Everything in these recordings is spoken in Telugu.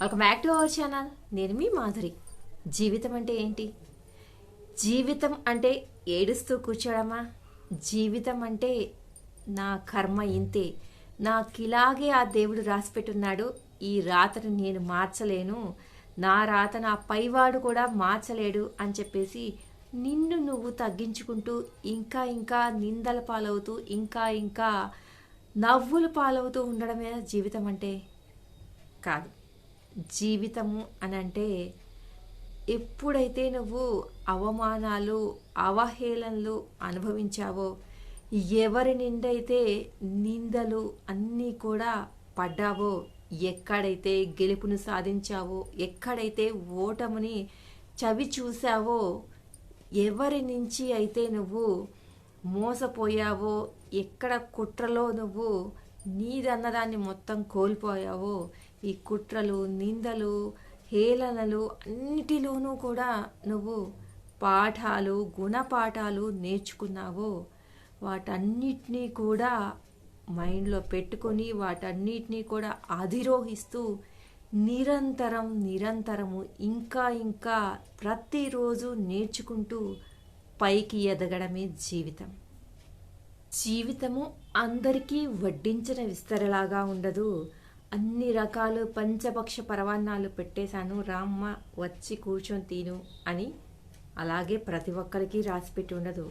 Welcome back to our channel. నేను మీ మాధురి. జీవితం అంటే ఏంటి? జీవితం అంటే ఏడుస్తూ కూర్చోడమా? జీవితం అంటే నా కర్మ ఇంతే, నాకిలాగే ఆ దేవుడు రాసిపెట్టున్నాడు, ఈ రాతను నేను మార్చలేను, నా రాత నా పైవాడు కూడా మార్చలేడు అని చెప్పేసి నిన్ను నువ్వు తగ్గించుకుంటూ ఇంకా ఇంకా నిందల పాలవుతూ ఇంకా ఇంకా నవ్వుల పాలవుతూ ఉండడమే జీవితం అంటే? కాదు. జీవితము అని అంటే ఎప్పుడైతే నువ్వు అవమానాలు అవహేళనలు అనుభవించావో, ఎవరి నిండైతే నిందలు అన్నీ కూడా పడ్డావో, ఎక్కడైతే గెలుపును సాధించావో, ఎక్కడైతే ఓటముని చవి చూసావో, ఎవరి నుంచి అయితే నువ్వు మోసపోయావో, ఎక్కడ కుట్రలో నువ్వు నీదన్నదాన్ని మొత్తం కోల్పోయావో, ఈ కుట్రలు నిందలు హేళనలు అన్నిటిలోనూ కూడా నువ్వు పాఠాలు గుణపాఠాలు నేర్చుకున్నావో, వాటన్నిటినీ కూడా మైండ్లో పెట్టుకొని వాటన్నిటినీ కూడా అధిరోహిస్తూ నిరంతరము ఇంకా ఇంకా ప్రతిరోజు నేర్చుకుంటూ పైకి ఎదగడమే జీవితం. జీవితము అందరికీ వడ్డించిన విస్తరలాగా ఉండదు. అన్ని రకాలు పంచభక్ష పరవాన్నాలు పెట్టేశాను, రామ్మ వచ్చి కూర్చొని తిను అని అలాగే ప్రతి ఒక్కరికి రాసిపెట్టి ఉండదు.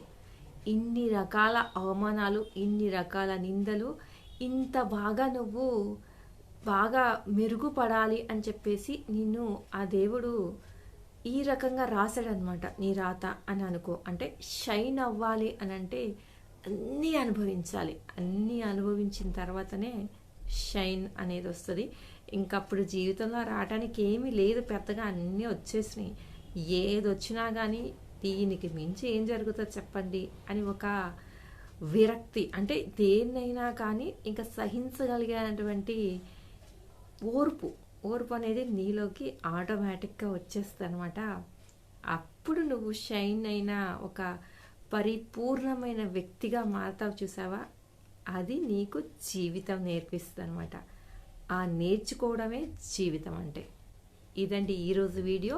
ఇన్ని రకాల అవమానాలు, ఇన్ని రకాల నిందలు, ఇంత బాగా నువ్వు బాగా మెరుగుపడాలి అని చెప్పేసి నిన్ను ఆ దేవుడు ఈ రకంగా రాశాడనమాట. నీ రాత అని అనుకో. అంటే షైన్ అవ్వాలి అని అంటే అన్నీ అనుభవించాలి. అన్నీ అనుభవించిన తర్వాతనే షైన్ అనేది వస్తుంది. ఇంకప్పుడు జీవితంలో రావడానికి ఏమీ లేదు పెద్దగా, అన్నీ వచ్చేసినాయి. ఏది వచ్చినా కానీ దీనికి మించి ఏం జరుగుతుంది చెప్పండి అని ఒక విరక్తి, అంటే దేన్నైనా కానీ ఇంకా సహించగలిగేటువంటి ఓర్పు అనేది నీలోకి ఆటోమేటిక్గా వచ్చేస్తుంది అనమాట. అప్పుడు నువ్వు షైన్ అయిన ఒక పరిపూర్ణమైన వ్యక్తిగా మారుతావు. చూసావా? అది నీకు జీవితం నేర్పిస్తుంది అనమాట. ఆ నేర్చుకోవడమే జీవితం అంటే. ఇదండి ఈరోజు వీడియో.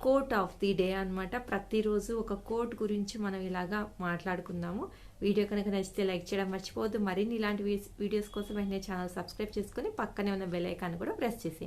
కోట్ ఆఫ్ ది డే అనమాట. ప్రతిరోజు ఒక కోట్ గురించి మనం ఇలాగా మాట్లాడుకుందాము. వీడియో కనుక నచ్చితే లైక్ చేయడం మర్చిపోవద్దు. మరిన్ని ఇలాంటి వీడియోస్ కోసం వెంటనే ఛానల్ సబ్స్క్రైబ్ చేసుకొని పక్కనే ఉన్న బెల్ ఐకాన్ కూడా ప్రెస్ చేసి